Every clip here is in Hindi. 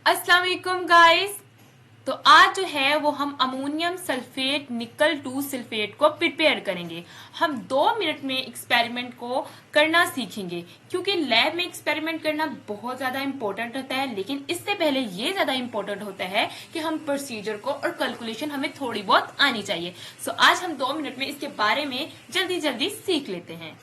अस्सलाम वालेकुम गाइस। तो आज जो है वो हम अमोनियम सल्फेट निकल 2 सल्फेट को प्रिपेयर करेंगे। हम 2 मिनट में एक्सपेरिमेंट को करना सीखेंगे, क्योंकि लैब में एक्सपेरिमेंट करना बहुत ज्यादा इंपॉर्टेंट होता है, लेकिन इससे पहले ये ज्यादा इंपॉर्टेंट होता है कि हम प्रोसीजर को और कैलकुलेशन हमें थोड़ी बहुत आनी चाहिए। सो आज हम 2 मिनट में इसके बारे में जल्दी जल्दी सीख लेते हैं।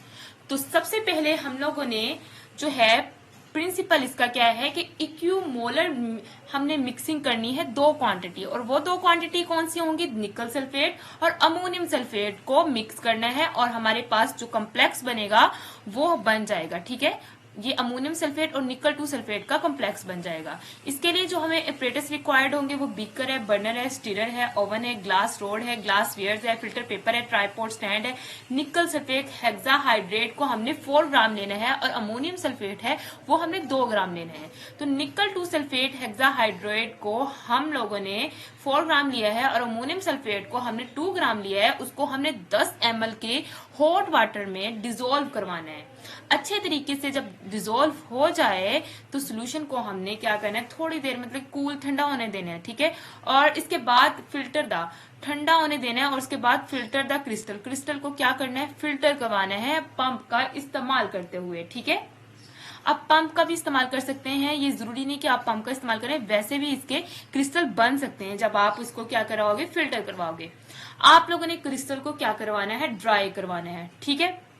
तो सबसे पहले हम लोगों ने जो है प्रिंसिपल इसका क्या है कि इक्यूमोलर हमने मिक्सिंग करनी है 2 क्वांटिटी, और वो 2 क्वांटिटी कौन सी होंगी? निकल सल्फेट और अमोनियम सल्फेट को मिक्स करना है और हमारे पास जो कम्प्लेक्स बनेगा वो बन जाएगा। ठीक है, ये अमोनियम सल्फेट और निकल 2 सल्फेट का कम्प्लेक्स बन जाएगा। इसके लिए जो हमें एपरेटस रिक्वायर्ड होंगे वो बीकर है, बर्नर है, स्टीरर है, ओवन है, ग्लास रोड है, ग्लास वेयर्स है, फिल्टर पेपर है, ट्राइपॉड स्टैंड है। निकल सल्फेट हेक्साहाइड्रेट को हमने 4 ग्राम लेना है और अमोनियम सल्फेट है वो हमने 2 ग्राम लेना है। तो निकल 2 सल्फेट हेक्साहाइड्रेट को हम लोगों ने 4 ग्राम लिया है और अमोनियम सल्फेट को हमने 2 ग्राम लिया है। उसको हमने 10 ml के हॉट वाटर में डिजोल्व करवाना है। अच्छे तरीके से जब डिजोल्व हो जाए तो सोल्यूशन को हमने क्या करना है, थोड़ी देर मतलब कूल ठंडा होने देना है। ठीक है, और इसके बाद फिल्टर दा ठंडा होने देना है और उसके बाद फिल्टर द क्रिस्टल को क्या करना है, फिल्टर करवाना है पंप का इस्तेमाल करते हुए। ठीक है, आप पंप का भी इस्तेमाल कर सकते हैं, ये जरूरी नहीं कि आप पंप का इस्तेमाल करें, वैसे भी इसके क्रिस्टल बन सकते हैं जब आप उसको क्या करवाओगे, फिल्टर करवाओगे। आप लोगों ने क्रिस्टल को क्या करवाना है, ड्राई करवाना है। ठीक है,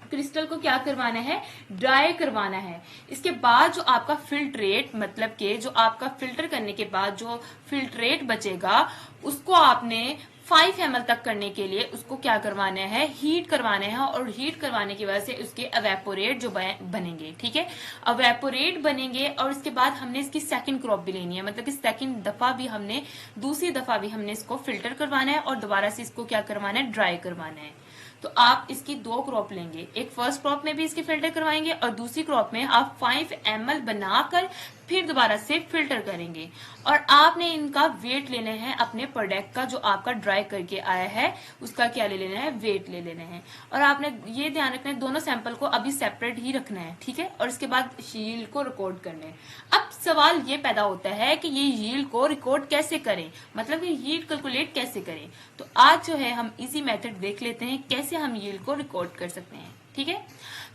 क्रिस्टल को क्या करवाना है, ड्राई करवाना है। इसके बाद जो आपका फिल्ट्रेट मतलब के जो आपका फिल्टर करने के बाद जो फिल्ट्रेट बचेगा उसको आपने 5 ml तक करने के लिए उसको क्या करवाना है, हीट करवाना है। और हीट करवाने की वजह से उसके अवेपोरेट जो बनेंगे। ठीक है, अवेपोरेट बनेंगे और इसके बाद हमने इसकी सेकंड क्रॉप भी लेनी है, मतलब कि सेकंड दफा भी हमने दूसरी दफा भी हमने इसको फिल्टर करवाना है और दोबारा से इसको क्या करवाना है, ड्राई करवाना है। तो आप इसकी 2 क्रॉप लेंगे, एक फर्स्ट क्रॉप में भी इसके फिल्टर करवाएंगे और दूसरी क्रॉप में आप 5 ml बनाकर फिर दोबारा से फिल्टर करेंगे। और आपने इनका वेट लेना है अपने प्रोडक्ट का, जो आपका ड्राई करके आया है उसका क्या ले लेना है, वेट ले लेना है। और आपने ये ध्यान रखना है दोनों सैंपल को अभी सेपरेट ही रखना है। ठीक है, और इसके बाद यील्ड को रिकॉर्ड करना है। अब सवाल ये पैदा होता है कि ये यील्ड को रिकॉर्ड कैसे करें, मतलब कि यील्ड कैलकुलेट कैसे करें। तो आज जो है हम इजी मेथड देख लेते हैं कैसे हम यील्ड को रिकॉर्ड कर सकते हैं। ठीक है,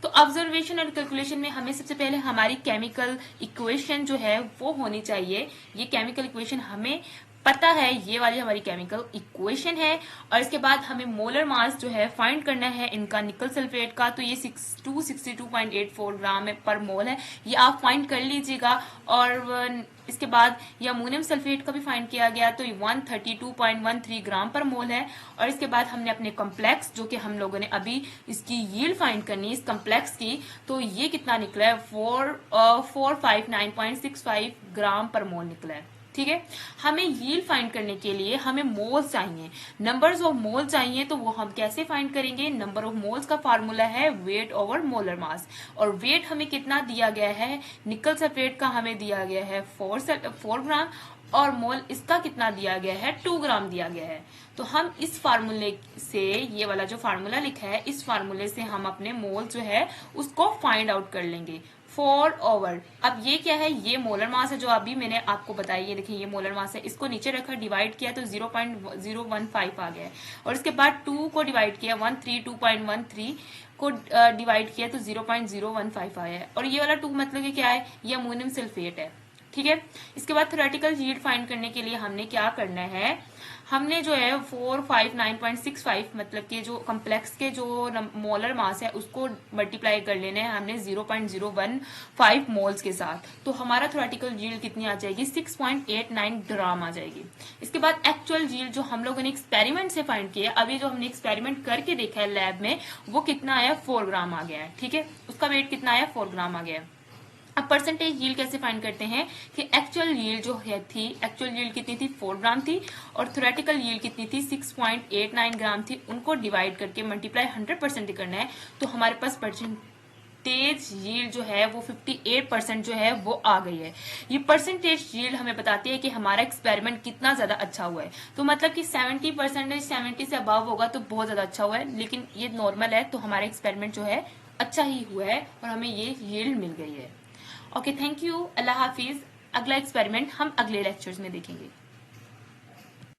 तो ऑब्जर्वेशन और कैलकुलेशन में हमें सबसे पहले हमारी केमिकल इक्वेशन जो है वो होनी चाहिए। ये केमिकल इक्वेशन हमें पता है, ये वाली हमारी केमिकल इक्वेशन है। और इसके बाद हमें मोलर मास जो है फाइंड करना है इनका निकल सल्फेट का। तो ये 6264 ग्राम पर मोल है, ये आप फाइंड कर लीजिएगा। और इसके बाद ये अमोनियम सल्फेट का भी फाइंड किया गया, तो ये 132.13 ग्राम पर मोल है। और इसके बाद हमने अपने कम्प्लेक्स जो कि हम लोगों ने अभी इसकी यील्ड फाइंड करनी है इस कम्प्लेक्स की, तो ये कितना निकला है, 459.65 ग्राम पर मोल निकला है। ठीक है, हमें यील्ड फाइंड करने के लिए हमें मोल्स चाहिए, नंबर्स ऑफ मोल चाहिए। तो वो हम कैसे फाइंड करेंगे, नंबर ऑफ मोल्स का फार्मूला है वेट ओवर मोलर मास। और वेट हमें कितना दिया गया है, निकल सल्फेट का हमें दिया गया है 4 ग्राम और मोल इसका कितना दिया गया है, 2 ग्राम दिया गया है। तो हम इस फार्मूले से, ये वाला जो फार्मूला लिखा है इस फार्मूले से हम अपने मोल जो है उसको फाइंड आउट कर लेंगे। 4 ओवर, अब ये क्या है, ये मोलर मास है जो अभी मैंने आपको बताया। ये देखिए ये मोलर मास है, इसको नीचे रखा डिवाइड किया तो 0.015 आ गया है। और इसके बाद 2 को डिवाइड किया 132.13 को डिवाइड किया तो 0.015 आया है। और ये वाला 2 मतलब कि क्या है, ये अमोनियम सल्फेट है। ठीक है, इसके बाद थ्योरेटिकल यील्ड फाइंड करने के लिए हमने क्या करना है, हमने जो है 459.65 मतलब कि जो कम्प्लेक्स के जो मोलर मास है उसको मल्टीप्लाई कर लेना है हमने 0.015 मोल्स के साथ। तो हमारा थ्योरेटिकल यील्ड कितनी आ जाएगी, 6.89 ग्राम आ जाएगी। इसके बाद एक्चुअल यील्ड जो हम लोगों ने एक्सपेरिमेंट से फाइंड किया, अभी जो हमने एक्सपेरिमेंट करके देखा है लैब में, वो कितना आया, 4 ग्राम आ गया है। ठीक है, उसका वेट कितना आया, 4 ग्राम आ गया है। अब परसेंटेज यील्ड कैसे फाइंड करते हैं कि एक्चुअल यील्ड जो है थी, एक्चुअल यील्ड कितनी थी, 4 ग्राम थी, और थ्योरेटिकल यील्ड कितनी थी, 6.89 ग्राम थी। उनको डिवाइड करके मल्टीप्लाई 100% करना है तो हमारे पास परसेंटेज यील्ड जो है वो 58% जो है वो आ गई है। ये परसेंटेज यील्ड हमें बताती है कि हमारा एक्सपेरिमेंट कितना ज्यादा अच्छा हुआ है। तो मतलब कि 70% 70 से अबव होगा तो बहुत ज्यादा अच्छा हुआ है, लेकिन ये नॉर्मल है तो हमारा एक्सपेरिमेंट जो है अच्छा ही हुआ है और हमें ये यील्ड मिल गई है। ओके, थैंक यू, अल्लाह हाफिज। अगला एक्सपेरिमेंट हम अगले लेक्चर्स में देखेंगे।